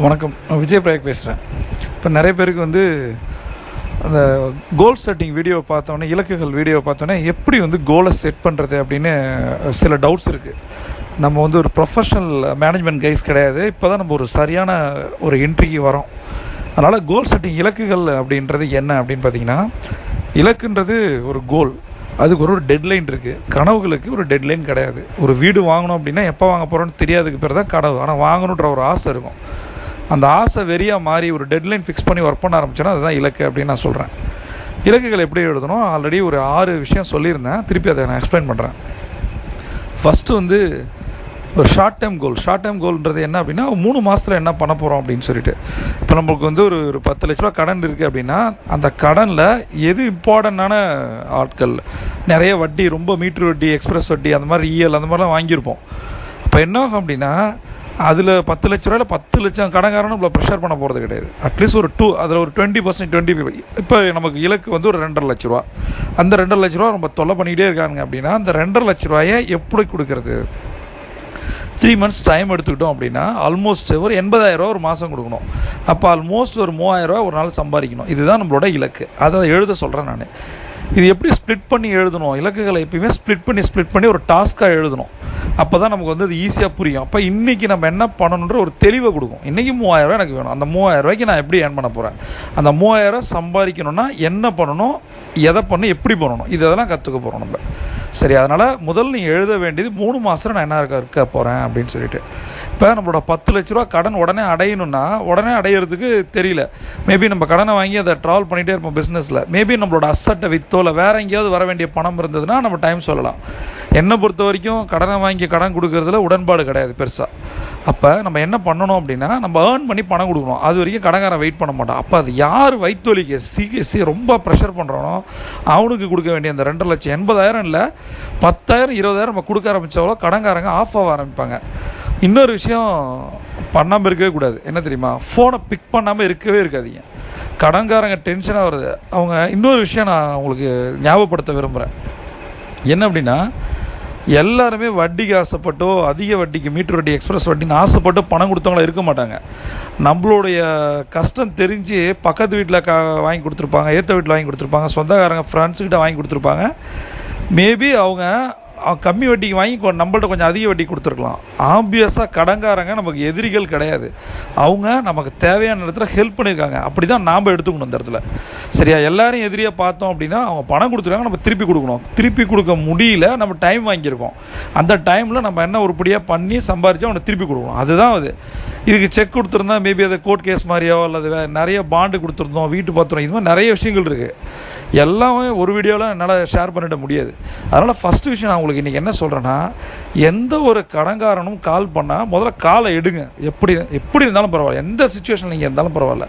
வணக்கம், விஜய் பிரயாக் பேசுகிறேன். இப்போ நிறைய பேருக்கு அந்த கோல் செட்டிங் வீடியோ பார்த்தோன்னே, இலக்குகள் வீடியோ பார்த்தோன்னே எப்படி கோலை செட் பண்ணுறது அப்படின்னு சில டவுட்ஸ் இருக்குது. நம்ம ஒரு ப்ரொஃபஷனல் மேனேஜ்மெண்ட் கைஸ் கிடையாது. இப்போ தான் நம்ம ஒரு சரியான ஒரு என்ட்ரிக்கு வரோம். அதனால் கோல் செட்டிங் இலக்குகள் அப்படின்றது என்ன அப்படின்னு பார்த்தீங்கன்னா, இலக்குன்றது ஒரு கோல், அதுக்கு ஒரு டெட்லைன் இருக்குது. கனவுகளுக்கு ஒரு டெட்லைன் கிடையாது. ஒரு வீடு வாங்கணும் அப்படின்னா எப்போ வாங்க போகிறோன்னு தெரியாதுக்கு பேர் தான் கனவு. ஆனால் வாங்கணுன்ற ஒரு ஆசை இருக்கும். அந்த ஆசை வெறியாக மாறி ஒரு டெட்லைன் ஃபிக்ஸ் பண்ணி ஒர்க் பண்ண ஆரம்பிச்சோன்னா அதுதான் இலக்கு அப்படின்னு நான் சொல்கிறேன். இலக்குகள் எப்படி எழுதணும், ஆல்ரெடி ஒரு 6 விஷயம் சொல்லியிருந்தேன். திருப்பி அதை நான் எக்ஸ்பிளைன் பண்ணுறேன். ஃபஸ்ட்டு ஒரு ஷார்ட் டைம் கோல்ன்றது என்ன அப்படின்னா, 3 மாதத்தில் என்ன பண்ண போகிறோம் அப்படின்னு சொல்லிட்டு. இப்போ நம்மளுக்கு ஒரு 10 லட்ச ரூபா கடன் இருக்குது அப்படின்னா, அந்த கடனில் எது இம்பார்ட்டண்ட்டான ஆட்கள், நிறைய வட்டி, ரொம்ப மீட்ரு வட்டி, எக்ஸ்பிரஸ் வட்டி, அந்த மாதிரி இஎல் அந்த மாதிரிலாம் வாங்கியிருப்போம். அப்போ என்ன ஆகும் அப்படின்னா, அதில் 10 லட்ச ரூபாயில் 10 லட்சம் கடன்காரனும் நம்மளை ப்ரெஷர் பண்ண போகிறது கிடையாது. அட்லீஸ்ட் அதில் ஒரு 20%, 25. இப்போ நமக்கு இலக்கு ஒரு 2.5 லட்ச ரூபா. அந்த 2.5 லட்ச ரூபா நம்ம தொல்லை பண்ணிக்கிட்டே இருக்காங்க அப்படின்னா, அந்த 2.5 லட்ச ரூபாயை எப்படி கொடுக்கறது? 3 months டைம் எடுத்துக்கிட்டோம் அப்படின்னா ஆல்மோஸ்ட் ஒரு 80,000 ரூபா ஒரு மாதம் கொடுக்கணும். அப்போ ஆல்மோஸ்ட் ஒரு 3,000 ரூபா ஒரு நாள் சம்பாதிக்கணும். இதுதான் நம்மளோட இலக்கு. அதை எழுத சொல்கிறேன் நான். இது எப்படி ஸ்ப்ளிட் பண்ணி எழுதணும்? இலக்குகளை எப்பயுமே ஸ்ப்ளிட் பண்ணி ஒரு டாஸ்க்காக எழுதணும். அப்போ தான் நமக்கு அது ஈஸியாக புரியும். அப்போ இன்றைக்கி நம்ம என்ன பண்ணணுன்ற ஒரு தெளிவை கொடுக்கும். இன்றைக்கி 3,000 ரூபா எனக்கு வேணும். அந்த 3,000 ரூபாய்க்கு நான் எப்படி ஏர்ன் பண்ண போகிறேன்? அந்த 3,000 ரூபா சம்பாதிக்கணும்னா என்ன பண்ணணும், எதை பண்ணணும், எப்படி பண்ணணும், இதெல்லாம் கற்றுக்க போகிறோம் நம்ம. சரி, அதனால் முதல் நீ எழுத வேண்டியது 3 மாதத்தில் நான் என்ன இருக்க போகிறேன் அப்படின்னு சொல்லிட்டு. இப்போ நம்மளோட 10 லட்ச ரூபா கடன் உடனே அடையணும்னா, உடனே அடையிறதுக்கு தெரியல. மேபி நம்ம கடனை வாங்கி அதை ட்ராவல் பண்ணிகிட்டே இருப்போம் பிஸ்னஸில். மேபி நம்மளோட அசட்டை வித்தோ இல்லை வேறு எங்கேயாவது வர வேண்டிய பணம் இருந்ததுன்னா நம்ம டைம் சொல்லலாம். என்னை பொறுத்த வரைக்கும் கடனை வாங்கி கடன் கொடுக்கறதுல உடன்பாடு கிடையாது பெருசாக. அப்போ நம்ம என்ன பண்ணணும் அப்படின்னா, நம்ம ஏர்ன் பண்ணி பணம் கொடுக்கணும். அது வரைக்கும் கடன்காரன் வெயிட் பண்ண மாட்டான். அப்போ அது யார் வயிற்றுவலிக்கு ரொம்ப ப்ரெஷர் பண்ணுறானோ அவனுக்கு கொடுக்க வேண்டிய அந்த 2.5 லட்சம், 80,000 இல்லை 10,000, 20,000 நம்ம கொடுக்க ஆரம்பித்தவளோ கடன்காரங்க ஆஃப் ஆக ஆரம்பிப்பாங்க. இன்னொரு விஷயம் பண்ணாமல் இருக்கவே கூடாது. என்ன தெரியுமா? ஃபோனை பிக் பண்ணாமல் இருக்கவே இருக்காதீங்க. கடன்காரங்க டென்ஷனாக வருது. அவங்க இன்னொரு விஷயம் நான் உங்களுக்கு ஞாபகப்படுத்த விரும்புகிறேன். என்ன அப்படின்னா, எல்லாருமே வட்டிக்கு ஆசைப்பட்டோ, அதிக வட்டிக்கு, மீட்டர் வட்டி, எக்ஸ்பிரஸ் வட்டின்னு ஆசைப்பட்டு பணம் கொடுத்தவங்கள இருக்க மாட்டாங்க. நம்மளுடைய கஷ்டம் தெரிஞ்சு பக்கத்து வீட்டில் வாங்கி கொடுத்துருப்பாங்க, ஏற்ற வீட்டில் வாங்கி கொடுத்துருப்பாங்க, சொந்தக்காரங்க ஃப்ரெண்ட்ஸுக்கிட்ட வாங்கி கொடுத்துருப்பாங்க. மேபி அவங்க கம்மி வட்டிக்கு வாங்கி நம்மள்ட்ட கொஞ்சம் அதிக வட்டி கொடுத்துருக்கலாம். ஆப்வியஸாக கடன்காரங்க நமக்கு எதிரிகள் கிடையாது. அவங்க நமக்கு தேவையான இடத்துல ஹெல்ப் பண்ணியிருக்காங்க. அப்படி தான் நாம் எடுத்துக்கணும் இந்த இடத்துல. சரியா? எல்லாரையும் எதிரியாக பார்த்தோம் அப்படின்னா, அவங்க பணம் கொடுத்துருக்காங்க, நம்ம திருப்பி கொடுக்கணும். திருப்பி கொடுக்க முடியல, நம்ம டைம் வாங்கியிருக்கோம். அந்த டைமில் நம்ம என்ன உருப்படியாக பண்ணி சம்பாரித்து அவனை திருப்பி கொடுக்கணும். அதுதான் அது. இதுக்கு செக் கொடுத்துருந்தா மேபி அதை கோர்ட் கேஸ் மாதிரியோ அல்லது நிறைய பாண்டு கொடுத்துருந்தோம், வீட்டு பத்திரம், இது மாதிரி நிறைய விஷயங்கள் இருக்குது. எல்லாமே ஒரு வீடியோவில் என்னால் ஷேர் பண்ணிட முடியாது. அதனால் ஃபஸ்ட்டு விஷயம் நான் உங்களுக்கு இன்றைக்கி என்ன சொல்கிறேன்னா, எந்த ஒரு கடன்காரனும் கால் பண்ணால் முதல்ல காலை எடுங்க. எப்படி இருந்தாலும் பரவாயில்ல, எந்த சுச்சுவேஷன் நீங்கள் இருந்தாலும் பரவாயில்ல.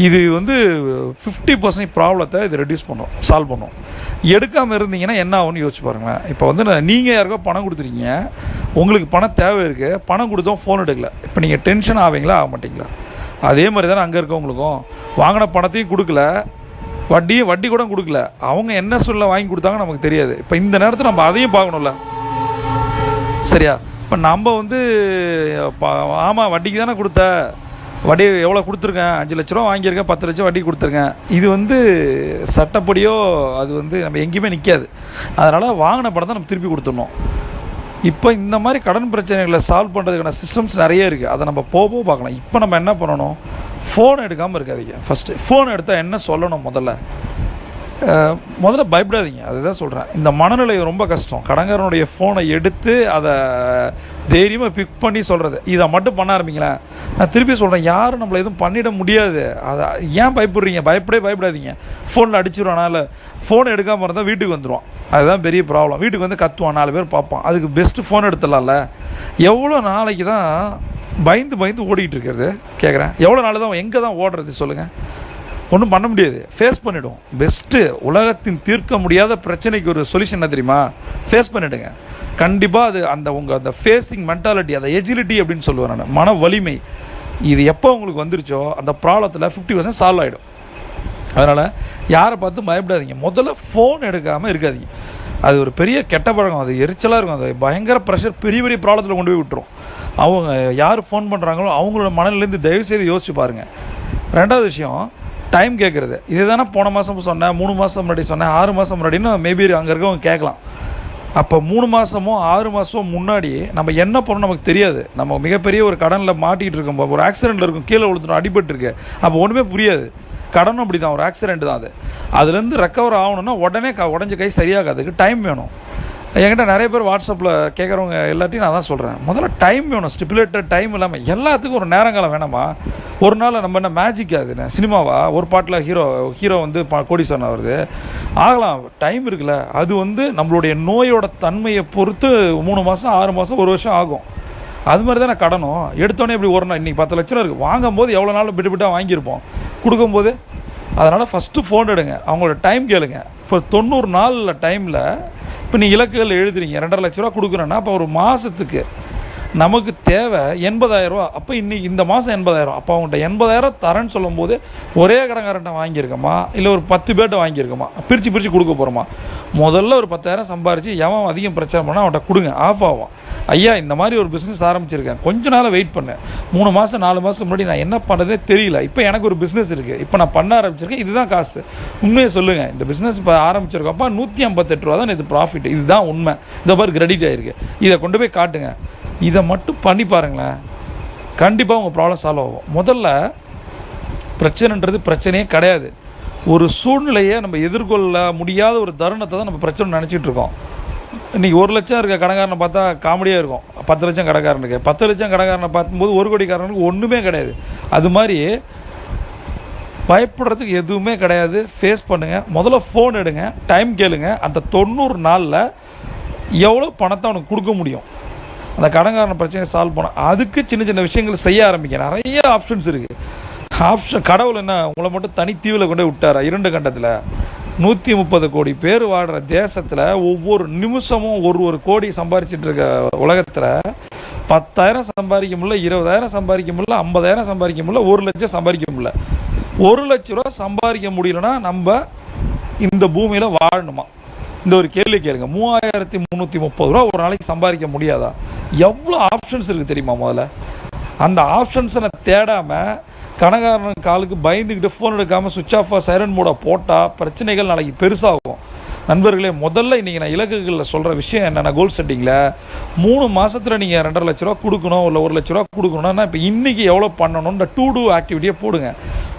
இது 50% ப்ராப்ளத்தை இது ரெடியூஸ் பண்ணும், சால்வ் பண்ணும். எடுக்காமல் இருந்தீங்கன்னா என்ன ஆகும்னு யோசிச்சு பாருங்களேன். இப்போ நீங்கள் யாருக்கோ பணம் கொடுத்துருக்கீங்க, உங்களுக்கு பணம் தேவை இருக்குது, பணம் கொடுத்தோம், ஃபோன் எடுக்கல. இப்போ நீங்கள் டென்ஷன் ஆவீங்களா, ஆக மாட்டிங்களா? அதே மாதிரி தானே அங்கே இருக்கவங்களுக்கும். வாங்கின பணத்தையும் கொடுக்கல, வட்டி கூட கொடுக்கல. அவங்க என்ன சொல்ல வாங்கி கொடுத்தாங்க நமக்கு தெரியாது. இப்போ இந்த நேரத்தில் நம்ம அதையும் பார்க்கணும்ல. சரியா? இப்போ நம்ம ஆமாம் வட்டிக்கு தானே கொடுத்த, வட்டி எவ்வளோ கொடுத்துருக்கேன், 5 லட்ச ரூபா வாங்கியிருக்கேன், 10 லட்சம் வட்டி கொடுத்துருக்கேன். இது சட்டப்படியோ அது நம்ம எங்கேயுமே நிற்காது. அதனால் வாங்கின பணத்தை நம்ம திருப்பி கொடுத்துடணும். இப்போ இந்த மாதிரி கடன் பிரச்சனைகளை சால்வ் பண்ணுறதுக்கான சிஸ்டம்ஸ் நிறைய இருக்குது. அதை நம்ம போக பார்க்கலாம். இப்போ நம்ம என்ன பண்ணணும்? ஃபோன் எடுக்காமல் இருக்காதீங்க. ஃபஸ்ட்டு ஃபோன் எடுத்தால் என்ன சொல்லணும்? முதல்ல பயப்படாதீங்க. அதுதான் சொல்கிறேன். இந்த மனநிலை ரொம்ப கஷ்டம். கடன்காரனுடைய ஃபோனை எடுத்து அதை தைரியமாக பிக் பண்ணி சொல்கிறது, இதை மட்டும் பண்ண ஆரம்பிங்களேன். நான் திருப்பி சொல்கிறேன், யாரும் நம்மளை எதுவும் பண்ணிட முடியாது. அதை ஏன் பயப்படுறீங்க? பயப்படாதீங்க. ஃபோனில் அடிச்சிடுவான். ஃபோன் எடுக்காமல் இருந்தால் வீட்டுக்கு வந்துடுவான். அதுதான் பெரிய ப்ராப்ளம். வீட்டுக்கு கத்துவான், 4 பேர் பார்ப்பான். அதுக்கு பெஸ்ட்டு ஃபோன் எடுத்துடலாம்ல. எவ்வளோ நாளைக்கு தான் பயந்து ஓடிக்கிட்டு இருக்கிறது கேட்குறேன். எவ்வளோ நாள் தான், எங்கே தான் ஓடுறது சொல்லுங்கள்? ஒன்றும் பண்ண முடியாது. ஃபேஸ் பண்ணிவிடும். பெஸ்ட்டு உலகத்தின் தீர்க்க முடியாத பிரச்சனைக்கு ஒரு சொல்யூஷன் என்ன தெரியுமா? ஃபேஸ் பண்ணிவிடுங்க. கண்டிப்பாக அது அந்த ஃபேஸிங் மென்டாலிட்டி, அந்த எஜிலிட்டி அப்படின்னு சொல்லுவேன் நான், மன வலிமை. இது எப்போ உங்களுக்கு வந்துருச்சோ அந்த ப்ராப்ளத்தில் 50% சால்வ் ஆகிடும். அதனால் யாரை பார்த்து பயப்படாதீங்க. முதல்ல ஃபோன் எடுக்காமல் இருக்காதீங்க. அது ஒரு பெரிய கெட்ட பழக்கம். அது எரிச்சலாக இருக்கும். அது பயங்கர ப்ரெஷர், பெரிய பெரிய ப்ராப்ளத்தில் கொண்டு போய் விட்டுரும். அவங்க யார் ஃபோன் பண்ணுறாங்களோ அவங்களோட மனநிலேருந்து தயவுசெய்து யோசிச்சு பாருங்கள். ரெண்டாவது விஷயம், டைம் கேட்குறது. இது தானே போன மாதம் சொன்னேன், 3 மாதம் முன்னாடி சொன்னேன், 6 மாதம் முன்னாடின்னு மேபி அங்கே இருக்கவங்க கேட்கலாம். அப்போ 3 மாதமோ 6 மாதமோ முன்னாடி நம்ம என்ன பண்ணணும் நமக்கு தெரியாது. நம்ம மிகப்பெரிய ஒரு கடனில் மாட்டிகிட்டு இருக்கும்போது, ஒரு ஆக்சிடெண்ட்டில் இருக்கும், கீழே விழுத்துடும், அடிபட்டுருக்கு, அப்போ ஒன்றுமே புரியாது. கடனும் அப்படி தான், ஒரு ஆக்சிடெண்ட் தான் அது. அதுலேருந்து ரெக்கவர் ஆகணும்னா உடனே உடஞ்ச கை சரியாகாதுக்கு டைம் வேணும். என்கிட்ட நிறைய பேர் வாட்ஸ்அப்பில் கேட்குறவங்க எல்லாத்தையும் நான் தான் சொல்கிறேன், முதல்ல டைம் வேணும். ஸ்டிப்புலேட்டட் டைம் இல்லாமல் எல்லாத்துக்கும் ஒரு நேரங்காலம் வேணாமா? ஒரு நாள் நம்ம என்ன மேஜிக் ஆகுதுண்ணே, சினிமாவா? ஒரு பாட்டில் ஹீரோ வந்து கோடீஸ்வரன் வருது, ஆகலாம், டைம் இருக்குல்ல. அது வந்து நம்மளுடைய நோயோட தன்மையை பொறுத்து 3 மாதம் 6 மாதம் 1 வருஷம் ஆகும். அது மாதிரி தான் நான் கடனும் எடுத்தோன்னே இப்படி ஒரு நாள் இன்றைக்கி 10 லட்சம் ரூபா இருக்குது, வாங்கும்போது எவ்வளோ நாள் விட்டு வாங்கியிருப்போம், கொடுக்கும்போது. அதனால் ஃபஸ்ட்டு ஃபோன் எடுங்க, அவங்களோட டைம் கேளுங்க. இப்போ 90 நாளில் டைமில் இப்போ நீ இலக்குகள் எழுதுறீங்க, 2.5 லட்ச ரூபா கொடுக்குறேன்னா அப்போ ஒரு மாதத்துக்கு நமக்கு தேவை 80,000 ரூபா. அப்போ இன்றைக்கி இந்த மாதம் 80,000, அப்போ அவங்கள்ட்ட 80,000 தரேன்னு சொல்லும்போது ஒரே கடங்காரன்ட்ட வாங்கியிருக்கோமா இல்லை ஒரு 10 பேர்கிட்ட வாங்கியிருக்கோமா, பிரித்து கொடுக்க போகிறோமா? முதல்ல ஒரு 10,000 சம்பாரித்து எவன் அதிகம் பிரச்சனை பண்ணால் அவன்கிட்ட கொடுங்க, ஆஃப் ஆகும். ஐயா இந்த மாதிரி ஒரு பிஸ்னஸ் ஆரம்பிச்சிருக்கேன், கொஞ்ச நாள் வெயிட் பண்ணேன், 3 மாதம் 4 மாதம் முன்னாடி நான் என்ன பண்ணுறதே தெரியல, இப்போ எனக்கு ஒரு பிஸ்னஸ் இருக்குது, இப்போ நான் பண்ண ஆரம்பிச்சிருக்கேன், இதுதான் காசு, உண்மையை சொல்லுங்கள், இந்த பிஸ்னஸ் இப்போ ஆரம்பிச்சிருக்கோம்ப்பா, 158 ரூபா தான் இது ப்ராஃபிட், இதுதான் உண்மை, இந்த மாதிரி கிரெடிட் ஆகிருக்கு, இதை கொண்டு போய் காட்டுங்க, இதை மட்டும் பண்ணி பாருங்களேன், கண்டிப்பாக உங்கள் ப்ராப்ளம் சால்வ் ஆகும். முதல்ல பிரச்சனைன்றது பிரச்சனையே கிடையாது. ஒரு சூழ்நிலையை நம்ம எதிர்கொள்ள முடியாத ஒரு தருணத்தை தான் நம்ம பிரச்சனை நினச்சிட்டு இருக்கோம். இன்றைக்கி 1 லட்சம் இருக்க கடைக்காரனை பார்த்தா காமெடியாக இருக்கும், 10 லட்சம் கடைக்காரனுக்கு, 10 லட்சம் கடைக்காரனை பார்க்கும்போது 1 கோடிக்காரனுக்கு ஒன்றுமே கிடையாது. அது மாதிரி பயப்படுறதுக்கு எதுவுமே கிடையாது. ஃபேஸ் பண்ணுங்கள். முதல்ல ஃபோன் எடுங்க, டைம் கேளுங்க. அந்த 90 நாளில் எவ்வளோ பணத்தை அவனுக்கு கொடுக்க முடியும், அந்த கடன்காரன பிரச்சனையை சால்வ் பண்ண, அதுக்கு சின்ன சின்ன விஷயங்கள் செய்ய ஆரம்பிக்க. நிறைய ஆப்ஷன்ஸ் இருக்குது. கடவுள் என்ன உங்களை மட்டும் தனித்தீவில் கொண்டு விட்டார்? 2 கண்டத்தில் 130 கோடி பேர் வாடுற தேசத்தில் ஒவ்வொரு நிமிஷமும் ஒரு கோடி சம்பாரிச்சிட்டு இருக்க உலகத்தில் 10,000 சம்பாதிக்க முடியல, 20,000 சம்பாதிக்க முடியல, 50,000 சம்பாதிக்க முடியல, 1 லட்சம் சம்பாதிக்க முடியல. 1 லட்ச ரூபா சம்பாதிக்க முடியலன்னா நம்ம இந்த பூமியில் வாழணுமா? இந்த ஒரு கேள்வி கேளுங்க. 3,330 ரூபா ஒரு நாளைக்கு சம்பாதிக்க முடியாதா? எவ்வளோ ஆப்ஷன்ஸ் இருக்குது தெரியுமா? முதல்ல அந்த ஆப்ஷன்ஸை நான் தேடாமல் கணக்காரன் காலுக்கு பயந்துக்கிட்டு ஃபோன் எடுக்காமல் சுவிட்ச் ஆஃபாக சைரன் மோட போட்டால் பிரச்சனைகள் நாளைக்கு பெருசாகும். நண்பர்களே, முதல்ல இன்றைக்கி நான் இலக்குகளில் சொல்கிற விஷயம் என்னென்ன, கோல் செட்டிங்கில் 3 மாதத்தில் நீங்கள் 2.5 லட்ச ரூபா கொடுக்கணும், இல்லை 1 லட்ச ரூபா கொடுக்கணும்னா இப்போ இன்றைக்கி எவ்வளோ பண்ணணுன்ற டூ டூ ஆக்டிவிட்டியை போடுங்க.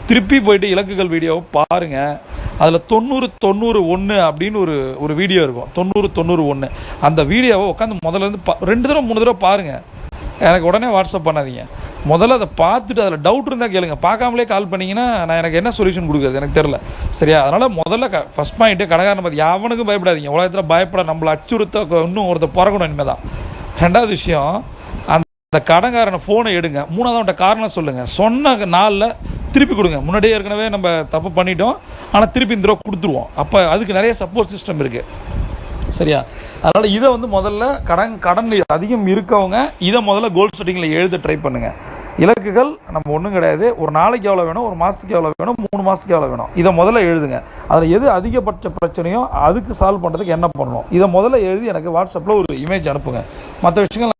திருப்பி போயிட்டு இலக்குகள் வீடியோவை பாருங்கள். அதில் 90-90-1 அப்படின்னு ஒரு வீடியோ இருக்கும், 90-90-1. அந்த வீடியோவை உட்காந்து முதல்லேருந்து 2 தடவை 3 தடவை பாருங்கள். எனக்கு உடனே வாட்ஸ்அப் பண்ணாதீங்க. முதல்ல அதை பார்த்துட்டு அதில் டவுட் இருந்தால் கேளுங்க. பார்க்காமலே கால் பண்ணிங்கன்னா நான் எனக்கு என்ன சொல்யூஷன் கொடுக்குறது எனக்கு தெரில. சரியா? அதனால் முதல்ல ஃபஸ்ட் பாயிண்ட்டு கடைக்காரனை பற்றி யாவனுக்கும் பயப்படாதீங்க. உலகத்தில் பயப்பட நம்மளை அச்சுறுத்த இன்னும் ஒருத்தர் பிறக்கணும் இனிமேல் தான். 2வது விஷயம், அந்த கடைக்காரனை ஃபோனை எடுங்க. 3வது அவன்கிட்ட காரணம் சொல்லுங்கள். சொன்ன நாளில் திருப்பி கொடுங்க. முன்னாடியே ஏற்கனவே நம்ம தப்பு பண்ணிட்டோம், ஆனால் திருப்பி இந்த தடவை கொடுத்துருவோம். அப்போ அதுக்கு நிறைய சப்போர்ட் சிஸ்டம் இருக்குது. சரியா? அதனால் இதை முதல்ல கடன் அதிகம் இருக்கவங்க இதை முதல்ல கோல் செட்டிங்கில் எழுத ட்ரை பண்ணுங்கள். இலக்குகள் நம்ம ஒன்றும் கிடையாது. ஒரு நாளைக்கு எவ்வளோ வேணும், ஒரு மாதத்துக்கு எவ்வளோ வேணும், 3 மாதத்துக்கு எவ்வளோ வேணும், இதை முதல்ல எழுதுங்க. அதில் எது அதிகபட்ச பிரச்சனையோ அதுக்கு சால்வ் பண்ணுறதுக்கு என்ன பண்ணணும், இதை முதல்ல எழுதி எனக்கு வாட்ஸ்அப்பில் ஒரு இமேஜ் அனுப்புங்க. மற்ற விஷயங்கள்